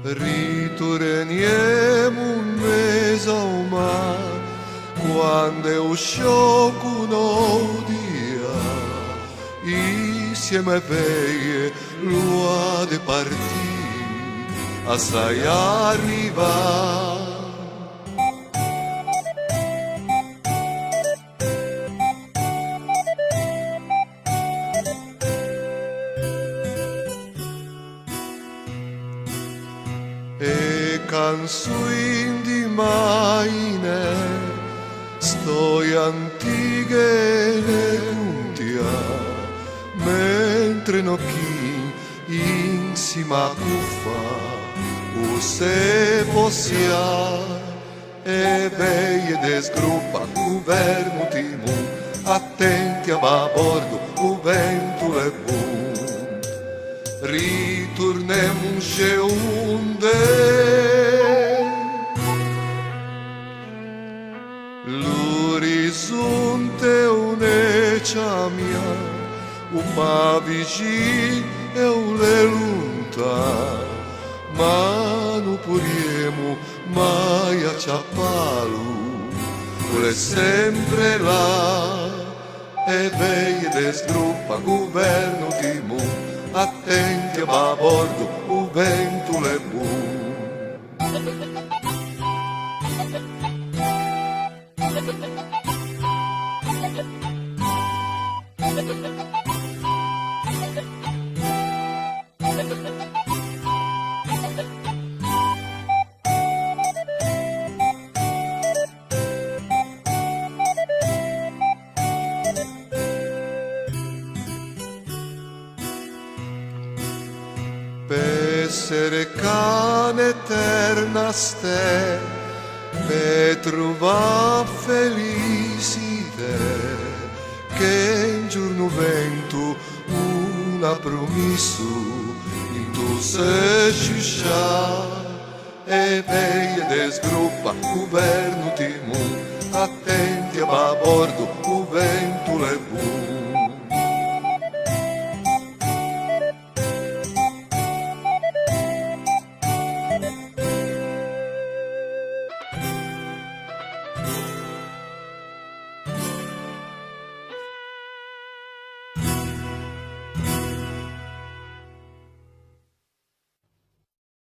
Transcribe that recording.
Ritorniamo un mese al mare, quando è uscito un dia, insieme a veie l'ua di partire, assai arriva. E canzoni di maine, stoi antiche le cuntia, mentre no chi insieme a cuffa, o se possia, e veie desgruppa, governo timu, attenti a bordo, o vento è buon. Ritorniamo c'è onde, l'orizzonte è un'eccia mia, un ma vicino e un le lontano, ma non possiamo mai acciapparlo, vuole sempre là, e veglie desgruppa, governo di mondo, attenti a bordo, o vento è buon. Per essere cane eterna ste, per trovare felicità, che un giorno vento una promesso, in tu se sciuscia, e veie desgruppa, governo timon, attenti a bordo, o vento è buon.